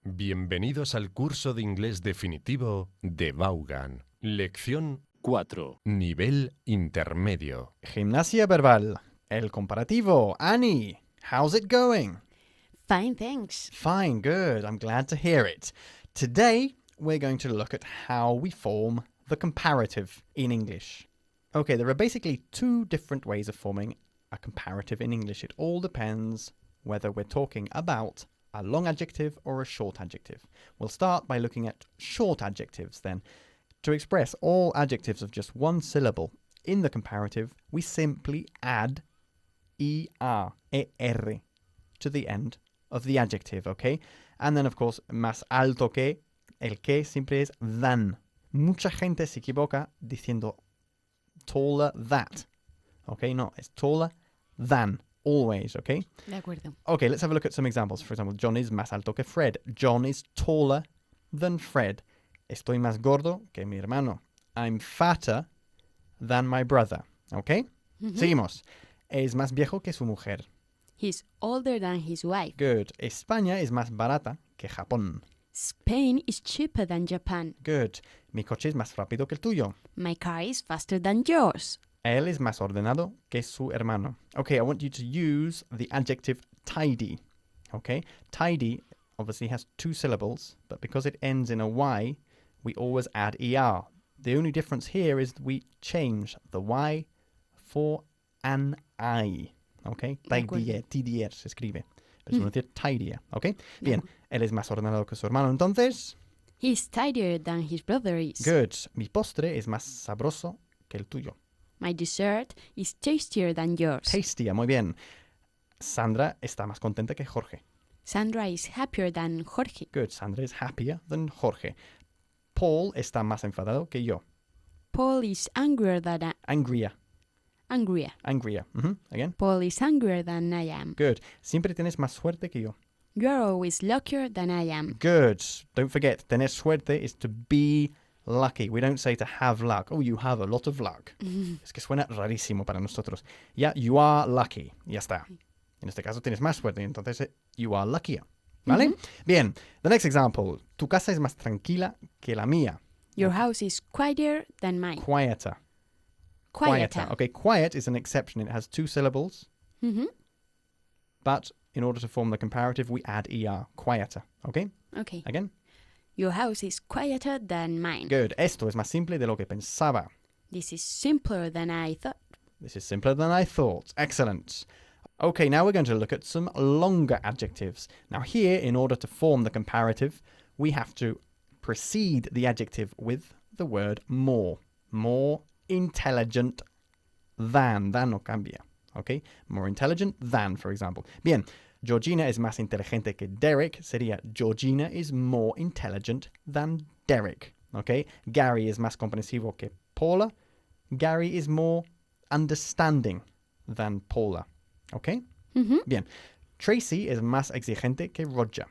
Bienvenidos al curso de inglés definitivo de Vaughan. Lección 4. Nivel Intermedio. Gimnasia verbal. El comparativo. Annie, how's it going? Fine, thanks. Fine, good. I'm glad to hear it. Today, we're going to look at how we form the comparative in English. Okay, there are basically two different ways of forming a comparative in English. It all depends whether we're talking about a long adjective or a short adjective. We'll start by looking at short adjectives then. To express all adjectives of just one syllable in the comparative, we simply add er, er, to the end of the adjective, okay? And then, of course, más alto que, el que siempre es than. Mucha gente se equivoca diciendo taller that, okay? No, it's taller than, always, okay? De acuerdo. Okay, let's have a look at some examples. For example, John is más alto que Fred. John is taller than Fred. Estoy más gordo que mi hermano. I'm fatter than my brother. Okay? Seguimos. Es más viejo que su mujer. He's older than his wife. Good. España es más barata que Japón. Spain is cheaper than Japan. Good. Mi coche es más rápido que el tuyo. My car is faster than yours. Él es más ordenado que su hermano. Okay, I want you to use the adjective tidy. Okay? Tidy obviously has two syllables, but because it ends in a Y, we always add ER. The only difference here is we change the Y for an I. Okay? Tidier, tidier se escribe. Pero se decir tidier. Okay? Bien. Él es más ordenado que su hermano, entonces. He's tidier than his brother is. Good. Mi postre es más sabroso que el tuyo. My dessert is tastier than yours. Tastier, muy bien. Sandra está más contenta que Jorge. Sandra is happier than Jorge. Good. Sandra is happier than Jorge. Paul está más enfadado que yo. Paul is angrier than Angrier. angrier. Angrier. Again. Paul is angrier than I am. Good. Siempre tienes más suerte que yo. You are always luckier than I am. Good. Don't forget, tener suerte is to be lucky. We don't say to have luck. Oh, you have a lot of luck. Es que suena rarísimo para nosotros. Ya, you are lucky. Ya está. En este caso tienes más suerte, entonces you are luckier. ¿Vale? Bien. The next example. Tu casa es más tranquila que la mía. Your house is quieter than mine. Quieter. Quieter. Okay, quiet is an exception. It has two syllables. But in order to form the comparative, we add er. Quieter. Okay? Okay. Again. Your house is quieter than mine. Good. Esto es más simple de lo que pensaba. This is simpler than I thought. This is simpler than I thought. Excellent. Okay, now we're going to look at some longer adjectives. Now here, in order to form the comparative, we have to precede the adjective with the word more. More intelligent than. Than no cambia. Okay? More intelligent than, for example. Bien. Georgina es más inteligente que Derek. Sería Georgina is more intelligent than Derek. Okay? Gary es más comprensivo que Paula. Gary is more understanding than Paula. Okay? Bien. Tracy es más exigente que Roger.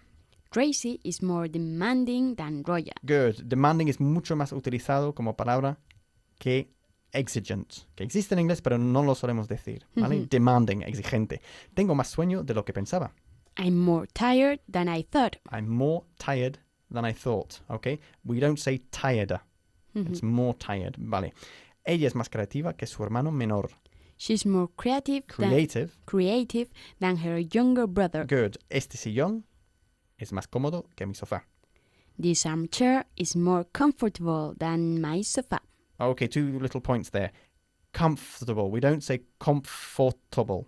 Tracy is more demanding than Roger. Good. Demanding es mucho más utilizado como palabra que exigent, que existe en inglés, pero no lo solemos decir, ¿vale? Demanding, exigente. Tengo más sueño de lo que pensaba. I'm more tired than I thought. I'm more tired than I thought, ¿ok? We don't say tireder. It's more tired, ¿vale? Ella es más creativa que su hermano menor. She's more creative than her younger brother. Good. Este sillón es más cómodo que mi sofá. This armchair is more comfortable than my sofa. Okay, two little points there. Comfortable. We don't say comfortable.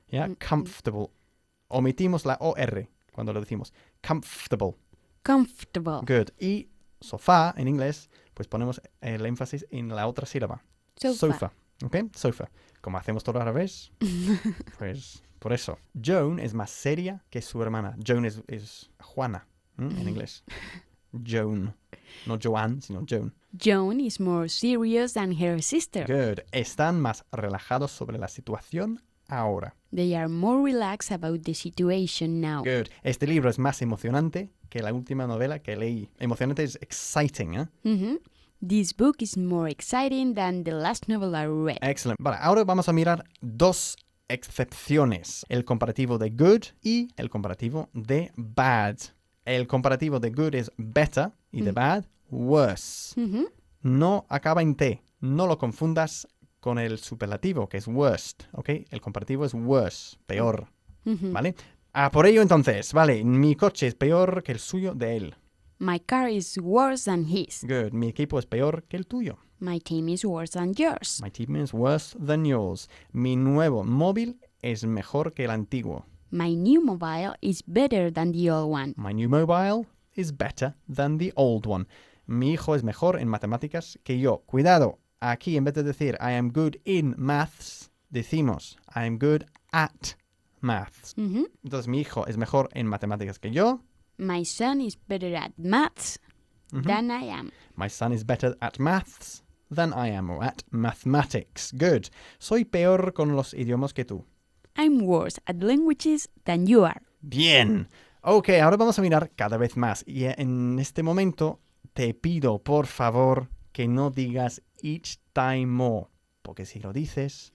Yeah, comfortable. Omitimos la OR cuando lo decimos. Comfortable. Comfortable. Good. Y sofá, en inglés, pues ponemos el énfasis en la otra sílaba. Sofa. Okay, sofa. Como hacemos todo al revés, pues por eso. Joan es más seria que su hermana. Joan es Juana, en inglés. Joan. No Joanne, sino Joan. Joan is more serious than her sister. Good. Están más relajados sobre la situación ahora. They are more relaxed about the situation now. Good. Este libro es más emocionante que la última novela que leí. Emocionante es exciting, ¿eh? This book is more exciting than the last novel I read. Excellent. Vale, ahora vamos a mirar dos excepciones. El comparativo de good y el comparativo de bad. El comparativo de good es better y de bad, worse. No acaba en T. No lo confundas con el superlativo, que es worst, ¿ok? El comparativo es worse, peor, ¿vale? Por ello entonces, vale, mi coche es peor que el suyo de él. My car is worse than his. Good. Mi equipo es peor que el tuyo. My team is worse than yours. My team is worse than yours. Mi nuevo móvil es mejor que el antiguo. My new mobile is better than the old one. My new mobile is better than the old one. Mi hijo es mejor en matemáticas que yo. Cuidado, aquí en vez de decir I am good in maths, decimos I am good at maths. Entonces mi hijo es mejor en matemáticas que yo. My son is better at maths than I am. My son is better at maths than I am, or at mathematics. Good. Soy peor con los idiomas que tú. I'm worse at languages than you are. Bien. Ok, ahora vamos a mirar cada vez más. Y en este momento te pido, por favor, que no digas each time more. Porque si lo dices,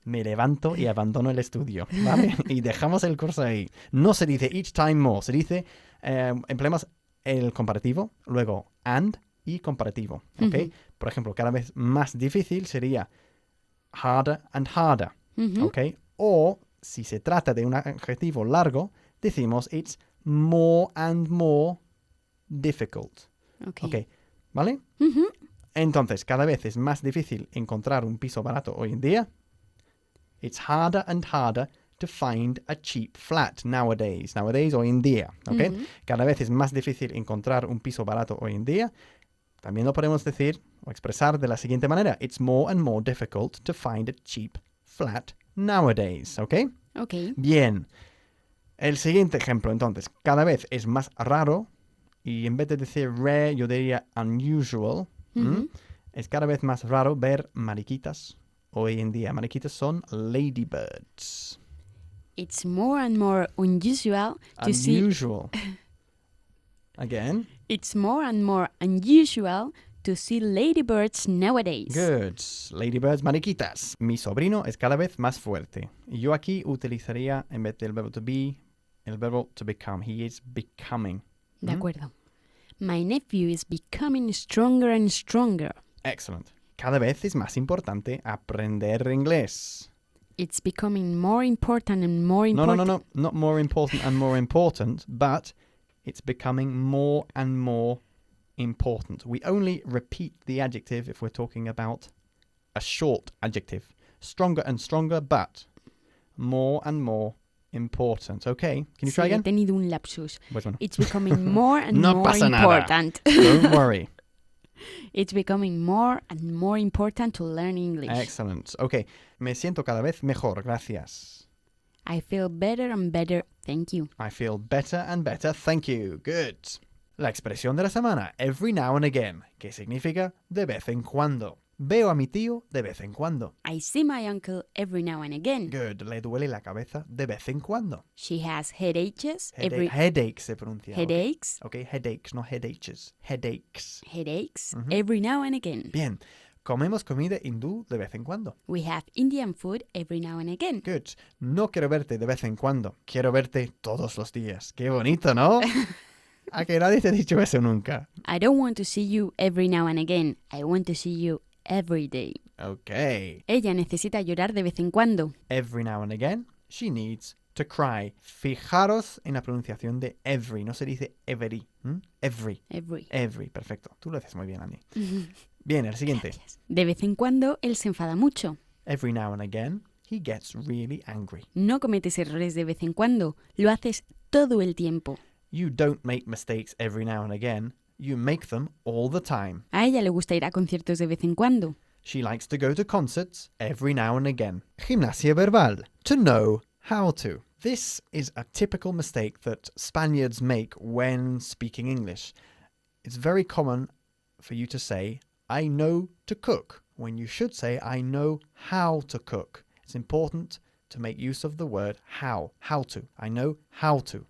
me levanto y abandono el estudio, ¿vale? Y dejamos el curso ahí. No se dice each time more, se dice, empleamos el comparativo, luego and y comparativo, ¿ok? Por ejemplo, cada vez más difícil sería harder and harder, ¿ok? O si se trata de un adjetivo largo, decimos it's more and more difficult, ¿ok? ¿Vale? Entonces, cada vez es más difícil encontrar un piso barato hoy en día. It's harder and harder to find a cheap flat nowadays. Nowadays, hoy en día, ¿ok? Cada vez es más difícil encontrar un piso barato hoy en día. También lo podemos decir o expresar de la siguiente manera. It's more and more difficult to find a cheap flat nowadays, ¿ok? Ok. Bien. El siguiente ejemplo, entonces, cada vez es más raro y en vez de decir rare, yo diría unusual. Es cada vez más raro ver mariquitas hoy en día. Mariquitas son ladybirds. It's more and more unusual to see... Unusual. Again. It's more and more unusual to see ladybirds nowadays. Good. Ladybirds, mariquitas. Mi sobrino es cada vez más fuerte. Y yo aquí utilizaría, en vez del verbo to be, el verbo to become. He is becoming. De acuerdo. My nephew is becoming stronger and stronger. Excellent. Cada vez es más importante aprender inglés. It's becoming more important and more important. No. Not more important and more important, but it's becoming more and more important. We only repeat the adjective if we're talking about a short adjective. Stronger and stronger, but more and more important. Okay, can you try again? He tenido un lapsus. Pues bueno. It's becoming more and No more pasa nada. important. Don't worry. It's becoming more and more important to learn English. Excellent. Okay, me siento cada vez mejor, gracias. I feel better and better, thank you. I feel better and better, thank you. Good. La expresión de la semana, every now and again, que significa de vez en cuando. Veo a mi tío de vez en cuando. I see my uncle every now and again. Good. Le duele la cabeza de vez en cuando. She has headaches Headaches se pronuncia. Headaches. Okay, headaches, no headaches. Headaches. Headaches every now and again. Bien. Comemos comida hindú de vez en cuando. We have Indian food every now and again. Good. No quiero verte de vez en cuando. Quiero verte todos los días. Qué bonito, ¿no? A que nadie te ha dicho eso nunca. I don't want to see you every now and again. I want to see you every day. Okay. Ella necesita llorar de vez en cuando. Every now and again, she needs to cry. Fijaros en la pronunciación de every. No se dice every. Every. Every. Perfecto. Tú lo haces muy bien, Andy. Bien, el siguiente. Gracias. De vez en cuando, él se enfada mucho. Every now and again, he gets really angry. No cometes errores de vez en cuando. Lo haces todo el tiempo. You don't make mistakes every now and again. You make them all the time. A ella le gusta ir a conciertos de vez en cuando. She likes to go to concerts every now and again. Gimnasia verbal. To know how to. This is a typical mistake that Spaniards make when speaking English. It's very common for you to say, I know to cook, when you should say, I know how to cook. It's important to make use of the word how. How to. I know how to.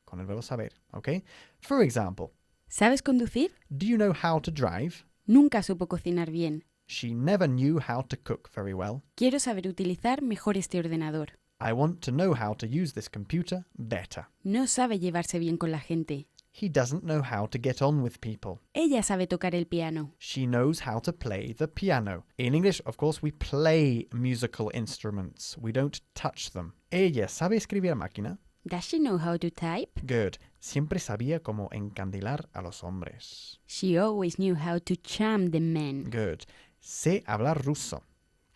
Con el verbo saber, okay? For example, ¿Sabes conducir? do you know how to drive? Nunca supo cocinar bien. She never knew how to cook very well. Quiero saber utilizar mejor este ordenador. I want to know how to use this computer better. No sabe llevarse bien con la gente. He doesn't know how to get on with people. Ella sabe tocar el piano. She knows how to play the piano. In English, of course, we play musical instruments. We don't touch them. Ella sabe escribir a máquina. Does she know how to type? Good. Siempre sabía cómo encandilar a los hombres. She always knew how to charm the men. Good. Sé hablar ruso.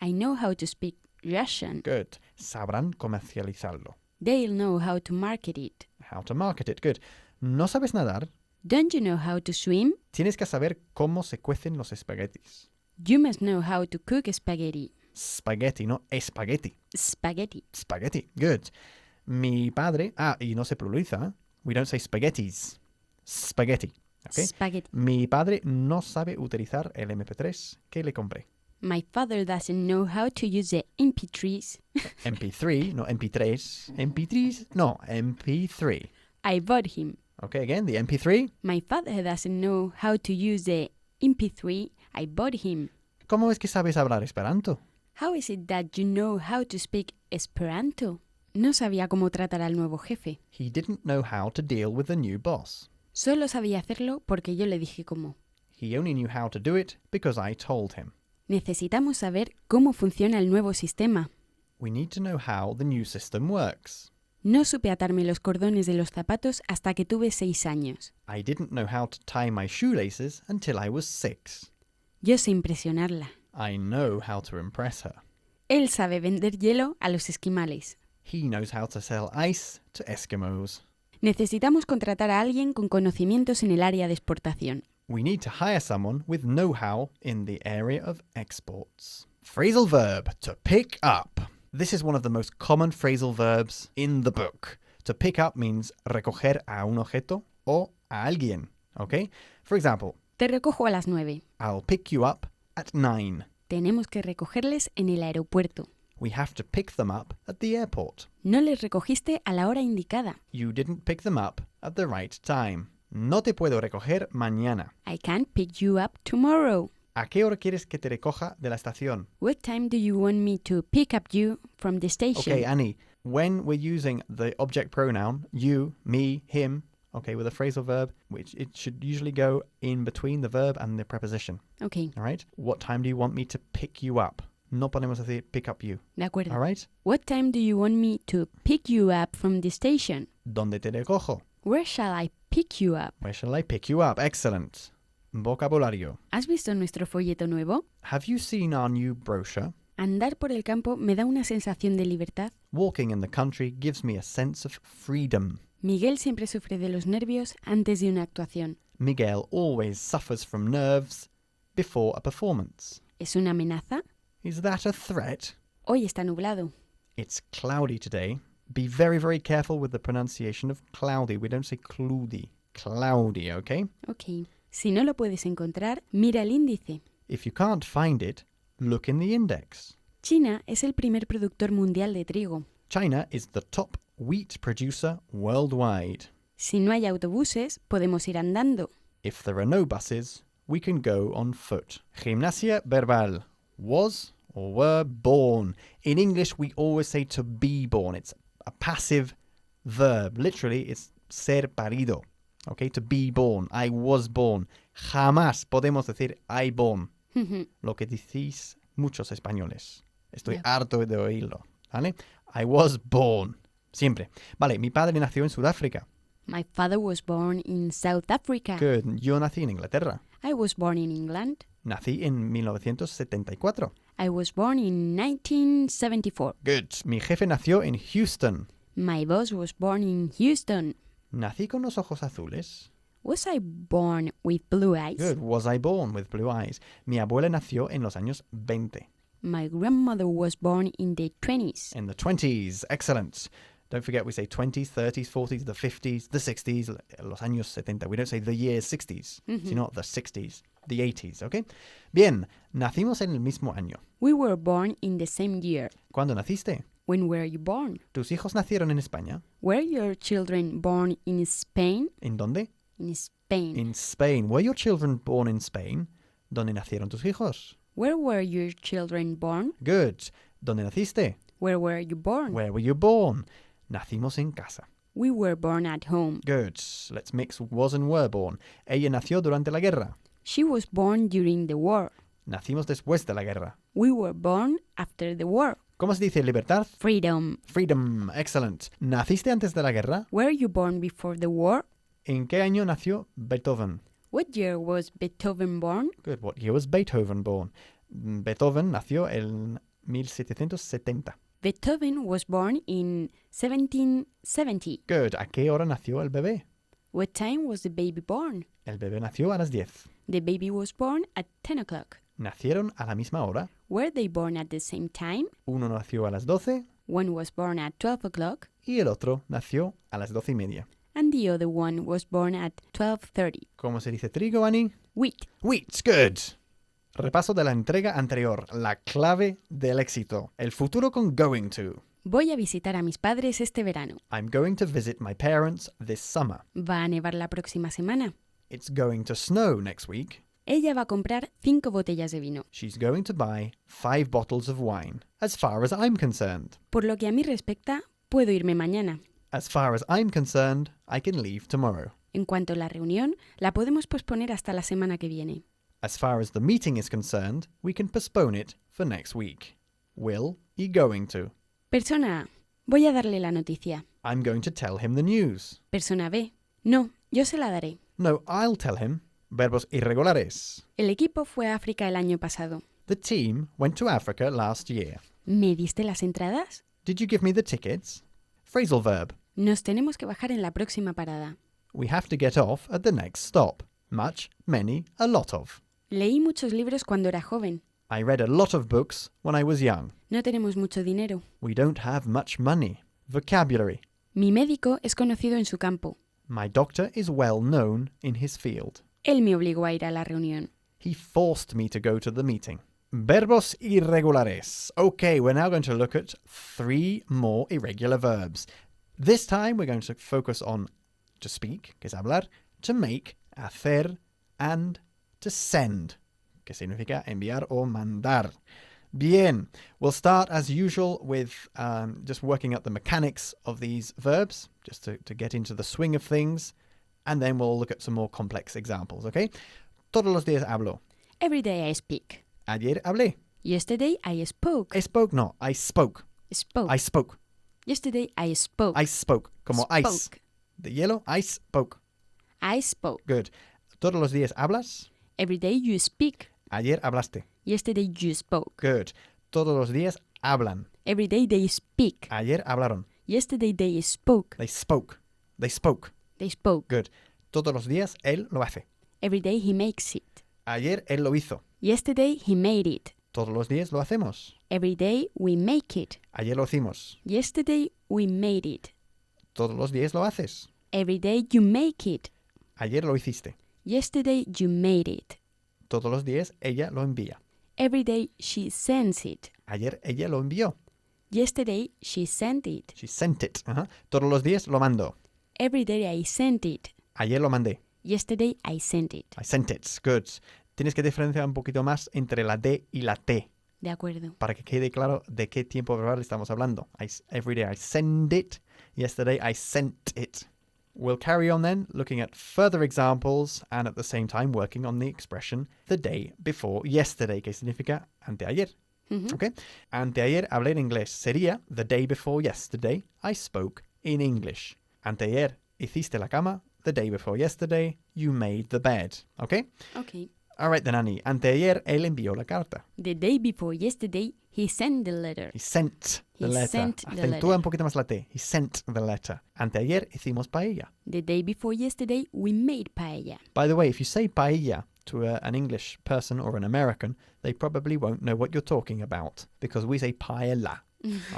I know how to speak Russian. Good. Sabrán comercializarlo. They'll know how to market it. How to market it. Good. ¿No sabes nadar? Don't you know how to swim? Tienes que saber cómo se cuecen los espaguetis. You must know how to cook spaghetti. Spaghetti, no espagueti. Spaghetti. Spaghetti. Good. Mi padre... y no se pronuncia. We don't say spaghettis. Spaghetti. Okay? Spaghetti. Mi padre no sabe utilizar el MP3 que le compré. My father doesn't know how to use the MP3s. MP3, no MP3. MP3s, no, MP3. I bought him. Okay, again, the MP3. My father doesn't know how to use the MP3. I bought him. ¿Cómo es que sabes hablar Esperanto? How is it that you know how to speak Esperanto? No sabía cómo tratar al nuevo jefe. He didn't know how to deal with the new boss. Solo sabía hacerlo porque yo le dije cómo. He only knew how to do it because I told him. Necesitamos saber cómo funciona el nuevo sistema. We need to know how the new system works. No supe atarme los cordones de los zapatos hasta que tuve 6 años. I didn't know how to tie my shoelaces until I was 6. Yo sé impresionarla. I know how to impress her. Él sabe vender hielo a los esquimales. He knows how to sell ice to Eskimos. Necesitamos contratar a alguien con conocimientos en el área de exportación. We need to hire someone with know-how in the area of exports. Phrasal verb, to pick up. This is one of the most common phrasal verbs in the book. To pick up means recoger a un objeto o a alguien, okay? For example, Te recojo a las 9. I'll pick you up at 9. Tenemos que recogerles en el aeropuerto. We have to pick them up at the airport. No les recogiste a la hora indicada. You didn't pick them up at the right time. No te puedo recoger mañana. I can't pick you up tomorrow. ¿A qué hora quieres que te recoja de la estación? What time do you want me to pick up you from the station? Okay, Annie, when we're using the object pronoun, you, me, him, okay, with a phrasal verb, which it should usually go in between the verb and the preposition. Okay, All right? What time do you want me to pick you up? No podemos decir pick up you. de acuerdo. All right? What time do you want me to pick you up from the station? ¿Dónde te recojo? Where shall I pick you up? Where shall I pick you up? Excellent. Vocabulario. ¿Has visto nuestro folleto nuevo? Have you seen our new brochure? Andar por el campo me da una sensación de libertad. Walking in the country gives me a sense of freedom. Miguel siempre sufre de los nervios antes de una actuación. Miguel always suffers from nerves before a performance. ¿Es una amenaza? Is that a threat? Hoy está nublado. It's cloudy today. Be very, very careful with the pronunciation of cloudy. We don't say cloudy. Cloudy, okay? Ok. Si no lo puedes encontrar, mira el índice. If you can't find it, look in the index. China es el primer productor mundial de trigo. China is the top wheat producer worldwide. Si no hay autobuses, podemos ir andando. If there are no buses, we can go on foot. Gimnasia verbal. Was or were born. In English, we always say to be born. It's a passive verb. Literally, it's ser parido. Okay, to be born. I was born. Jamás podemos decir I born. Lo que decís muchos españoles. Estoy harto de oírlo. ¿Vale? I was born. Siempre. Vale, mi padre nació en Sudáfrica. My father was born in South Africa. Good. Yo nací en Inglaterra. I was born in England. Nací en 1974. I was born in 1974. Good. Mi jefe nació en Houston. My boss was born in Houston. Nací con los ojos azules. Was I born with blue eyes? Good. Was I born with blue eyes? Mi abuela nació en los años 20. My grandmother was born in the 20s. In the 20s. Excellent. Don't forget we say 20s, 30s, 40s, the 50s, the 60s, los años 70. We don't say the years 60s, sino the 60s, the 80s, ¿ok? Bien, nacimos en el mismo año. We were born in the same year. ¿Cuándo naciste? When were you born? ¿Tus hijos nacieron en España? Were your children born in Spain? ¿En dónde? In Spain. In Spain. Were your children born in Spain? ¿Dónde nacieron tus hijos? Where were your children born? Good. ¿Dónde naciste? Where were you born? Where were you born? Nacimos en casa. We were born at home. Good. Let's mix was and were born. Ella nació durante la guerra. She was born during the war. Nacimos después de la guerra. We were born after the war. ¿Cómo se dice libertad? Freedom. Freedom. Excellent. ¿Naciste antes de la guerra? Were you born before the war? ¿En qué año nació Beethoven? What year was Beethoven born? Good. What year was Beethoven born? Beethoven nació en 1770. Beethoven was born in 1770. Good. ¿A qué hora nació el bebé? What time was the baby born? El bebé nació a las 10. The baby was born at 10 o'clock. ¿Nacieron a la misma hora? Were they born at the same time? Uno nació a las 12 One was born at 12 o'clock, y el otro nació a las 12:30. and the other one was born at 12:30. ¿Cómo se dice trigo, Annie? Wheat. Wheat. Good. Repaso de la entrega anterior. La clave del éxito. El futuro con going to. Voy a visitar a mis padres este verano. I'm going to visit my parents this summer. Va a nevar la próxima semana. It's going to snow next week. Ella va a comprar 5 botellas de vino. She's going to buy 5 bottles of wine. As far as I'm concerned. Por lo que a mí respecta, puedo irme mañana. As far as I'm concerned, I can leave tomorrow. En cuanto a la reunión, la podemos posponer hasta la semana que viene. As far as the meeting is concerned, we can postpone it for next week. Will y going to. Persona A. Voy a darle la noticia. I'm going to tell him the news. Persona B. No, yo se la daré. No, I'll tell him. Verbos irregulares. El equipo fue a África el año pasado. The team went to Africa last year. ¿Me diste las entradas? Did you give me the tickets? Phrasal verb. Nos tenemos que bajar en la próxima parada. We have to get off at the next stop. Much, many, a lot of. Leí muchos libros cuando era joven. I read a lot of books when I was young. No tenemos mucho dinero. We don't have much money. Vocabulary. Mi médico es conocido en su campo. My doctor is well known in his field. Él me obligó a ir a la reunión. He forced me to go to the meeting. Verbos irregulares. Okay, we're now going to look at 3 more irregular verbs. This time we're going to focus on to speak, que es hablar, to make, hacer, and to send, que significa enviar o mandar. Bien, we'll start as usual with just working out the mechanics of these verbs, just to get into the swing of things, and then we'll look at some more complex examples, okay? Todos los días hablo. Every day I speak. Ayer hablé. Yesterday I spoke. I spoke, no, I spoke. Spoke. I spoke. Yesterday I spoke. I spoke, como ice. Spoke. De hielo, I spoke. I spoke. Good. Todos los días hablas. Every day you speak. Ayer hablaste. Yesterday you spoke. Good. Todos los días hablan. Every day they speak. Ayer hablaron. Yesterday they spoke. They spoke. They spoke. They spoke. Good. Todos los días él lo hace. Every day he makes it. Ayer él lo hizo. Yesterday he made it. Todos los días lo hacemos. Every day we make it. Ayer lo hicimos. Yesterday we made it. Todos los días lo haces. Every day you make it. Ayer lo hiciste. Yesterday you made it. Todos los días ella lo envía. Every day she sends it. Ayer ella lo envió. Yesterday she sent it. She sent it. Ajá. Todos los días lo mando. Every day I sent it. Ayer lo mandé. Yesterday I sent it. I sent it. Good. Tienes que diferenciar un poquito más entre la D y la T De acuerdo. para que quede claro de qué tiempo verbal estamos hablando. Every day I send it. Yesterday I sent it. We'll carry on then, looking at further examples and at the same time working on the expression the day before yesterday, que significa anteayer. Ujú. Okay? Anteayer hablé en inglés. Sería the day before yesterday I spoke in English. Anteayer hiciste la cama. The day before yesterday you made the bed. Okay? Okay. All right then, Annie. Anteayer él envió la carta. The day before yesterday he sent the letter. He sent the He letter. sent the Acentúa letter. un poquito más la T. He sent the letter. Anteayer hicimos paella. The day before yesterday we made paella. By the way, if you say paella to an English person or an American, they probably won't know what you're talking about because we say paella.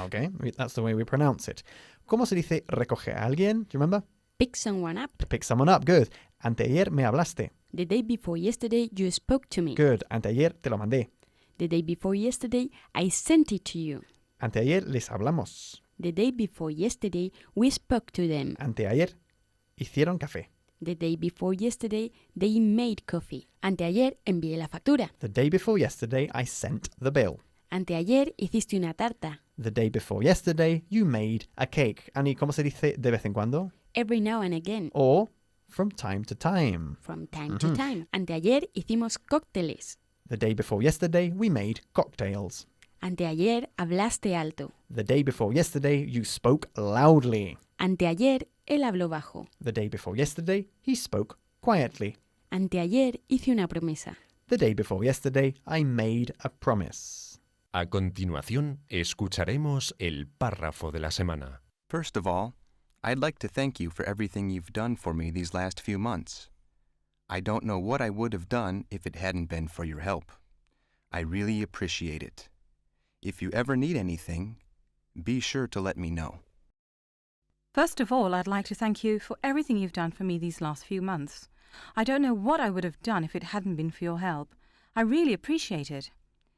Okay? That's the way we pronounce it. ¿Cómo se dice recoger a alguien? Do you remember? Pick someone up. To pick someone up. Good. Anteayer me hablaste. The day before yesterday you spoke to me. Good. Anteayer te lo mandé. The day before yesterday I sent it to you. Anteayer les hablamos. The day before yesterday we spoke to them. Anteayer hicieron café. The day before yesterday they made coffee. Anteayer envié la factura. The day before yesterday I sent the bill. Anteayer hiciste una tarta. The day before yesterday you made a cake. Annie, ¿cómo se dice de vez en cuando? Every now and again. Or from time to time. From time to time. Anteayer hicimos cócteles. The day before yesterday, we made cocktails. Anteayer hablaste alto. The day before yesterday, you spoke loudly. Anteayer él habló bajo. The day before yesterday, he spoke quietly. Anteayer hice una promesa. The day before yesterday, I made a promise. A continuación, escucharemos el párrafo de la semana. First of all, I'd like to thank you for everything you've done for me these last few months. I don't know what I would have done if it hadn't been for your help. I really appreciate it. If you ever need anything, be sure to let me know. First of all, I'd like to thank you for everything you've done for me these last few months. I don't know what I would have done if it hadn't been for your help. I really appreciate it.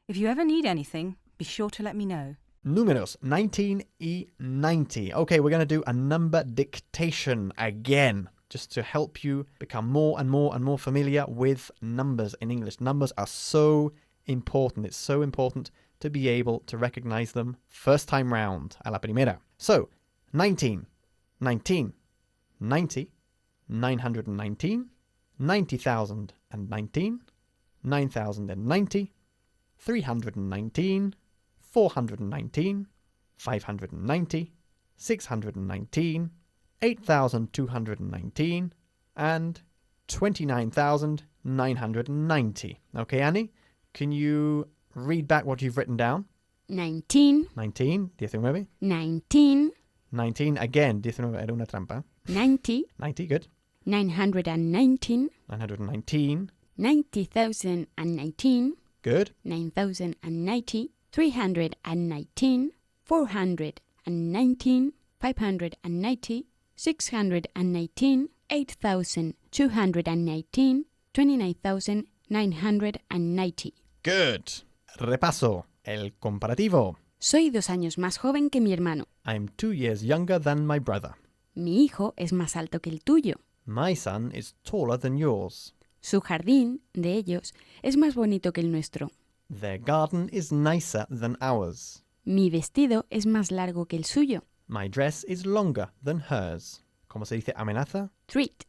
If you ever need anything, be sure to let me know. Números 19 y 90. Okay, we're going to do a number dictation again, just to help you become more and more familiar with numbers in English. Numbers are so important. It's so important to be able to recognize them first time round, a la primera. So, 19, 19, 90, 919, 90,019, 9,090, 319, 419, 590, 619, 8,219, and 29,990. Okay, Annie, can you read back what you've written down? 19. 19, 19. 19. 19, again, 19 era una trampa. 90. 90, good. 919. 919, 90,019. good. 9,090. 319. 419. 590. 619. 8,219. 29,990. Good. Repaso. El comparativo. Soy 2 años más joven que mi hermano. I'm 2 years younger than my brother. Mi hijo es más alto que el tuyo. My son is taller than yours. Su jardín, de ellos, es más bonito que el nuestro. Their garden is nicer than ours. Mi vestido es más largo que el suyo. My dress is longer than hers. ¿Cómo se dice amenaza? Threat.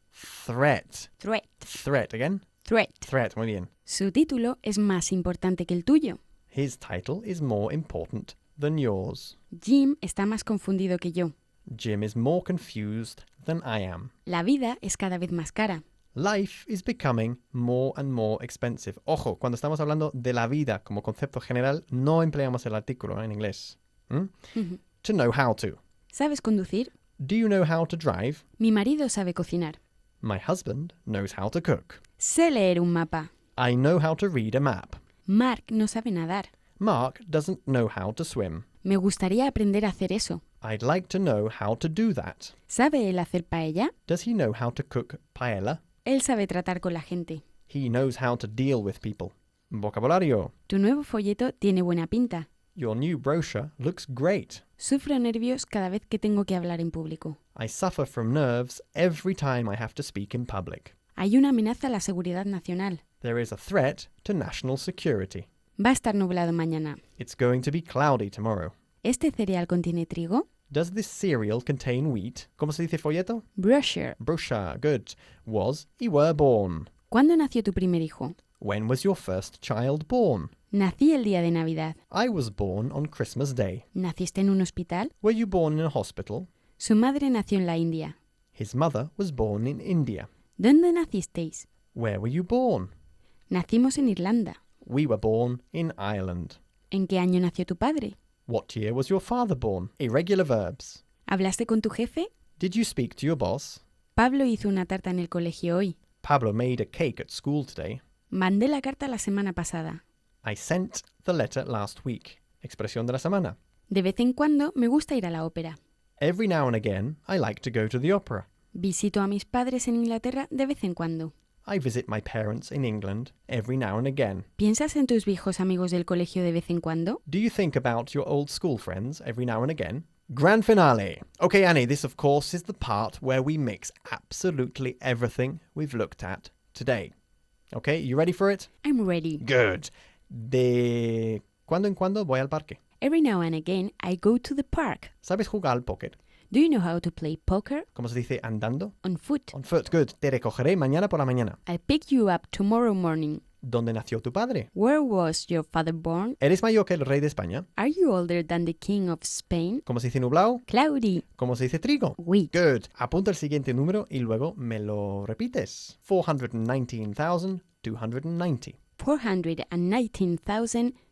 Threat. Threat. Threat again. Threat. Threat, muy bien. Su título es más importante que el tuyo. His title is more important than yours. Jim está más confundido que yo. Jim is more confused than I am. La vida es cada vez más cara. Life is becoming more and more expensive. Ojo, cuando estamos hablando de la vida como concepto general, no empleamos el artículo en inglés. To know how to. ¿Sabes conducir? Do you know how to drive? Mi marido sabe cocinar. My husband knows how to cook. Sé leer un mapa. I know how to read a map. Mark no sabe nadar. Mark doesn't know how to swim. Me gustaría aprender a hacer eso. I'd like to know how to do that. ¿Sabe él hacer paella? Does he know how to cook paella? Él sabe tratar con la gente. He knows how to deal with people. Vocabulario. Tu nuevo folleto tiene buena pinta. Your new brochure looks great. Sufro nervios cada vez que tengo que hablar en público. I suffer from nerves every time I have to speak in public. Hay una amenaza a la seguridad nacional. There is a threat to national security. Va a estar nublado mañana. It's going to be cloudy tomorrow. ¿Este cereal contiene trigo? Does this cereal contain wheat? ¿Cómo se dice folleto? Brochure. Brochure, good. Was y were born. ¿Cuándo nació tu primer hijo? When was your first child born? Nací el día de Navidad. I was born on Christmas Day. ¿Naciste en un hospital? Were you born in a hospital? Su madre nació en la India. His mother was born in India. ¿Dónde nacisteis? Where were you born? Nacimos en Irlanda. We were born in Ireland. ¿En qué año nació tu padre? What year was your father born? Irregular verbs. ¿Hablaste con tu jefe? Did you speak to your boss? Pablo hizo una tarta en el colegio hoy. Pablo made a cake at school today. Mandé la carta la semana pasada. I sent the letter last week. Expresión de la semana. De vez en cuando me gusta ir a la ópera. Every now and again, I like to go to the opera. Visito a mis padres en Inglaterra de vez en cuando. I visit my parents in England every now and again. ¿Piensas en tus viejos amigos del colegio de vez en cuando? Do you think about your old school friends every now and again? Grand finale. Okay, Annie, this of course is the part where we mix absolutely everything we've looked at today. Okay, you ready for it? I'm ready. Good. De cuando en cuando voy al parque. Every now and again I go to the park. ¿Sabes jugar al póker? Do you know how to play poker? ¿Cómo se dice andando? On foot. On foot, good. Te recogeré mañana por la mañana. I'll pick you up tomorrow morning. ¿Dónde nació tu padre? Where was your father born? ¿Eres mayor que el rey de España? Are you older than the king of Spain? ¿Cómo se dice nublado? Cloudy. ¿Cómo se dice trigo? Wheat. Good. Apunta el siguiente número y luego me lo repites. 419,290. 419,290.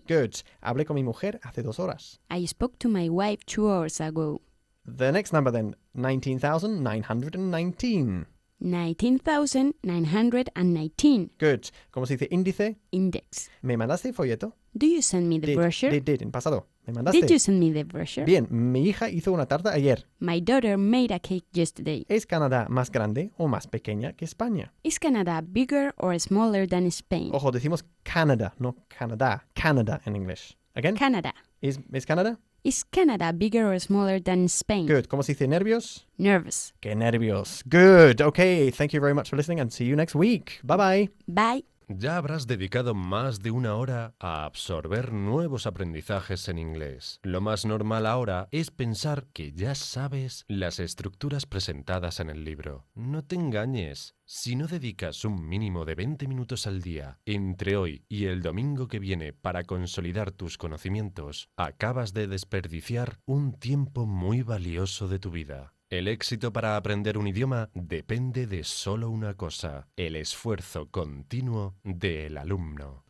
Good. Hablé con mi mujer hace 2 horas. I spoke to my wife 2 hours ago. The next number then, 19,919. 19,919. Good. ¿Cómo se dice índice? Index. ¿Me mandaste folleto? Do you send me the brochure? Did, en pasado. ¿Me mandaste? Did you send me the brochure? Bien, mi hija hizo una tarta ayer. My daughter made a cake yesterday. ¿Es Canadá más grande o más pequeña que España? Is Canada bigger or smaller than Spain? Ojo, decimos Canada, no Canadá. Canada en inglés. Again? Canada. ¿Es Canadá? Is Canada bigger or smaller than Spain? Good. ¿Cómo se dice nervios? Nervous. ¡Qué nervios! Good. Okay, thank you very much for listening and see you next week. Bye bye. Bye. Ya habrás dedicado más de 1 hora a absorber nuevos aprendizajes en inglés. Lo más normal ahora es pensar que ya sabes las estructuras presentadas en el libro. No te engañes. Si no dedicas un mínimo de 20 minutos al día entre hoy y el domingo que viene para consolidar tus conocimientos, acabas de desperdiciar un tiempo muy valioso de tu vida. El éxito para aprender un idioma depende de solo una cosa: el esfuerzo continuo del alumno.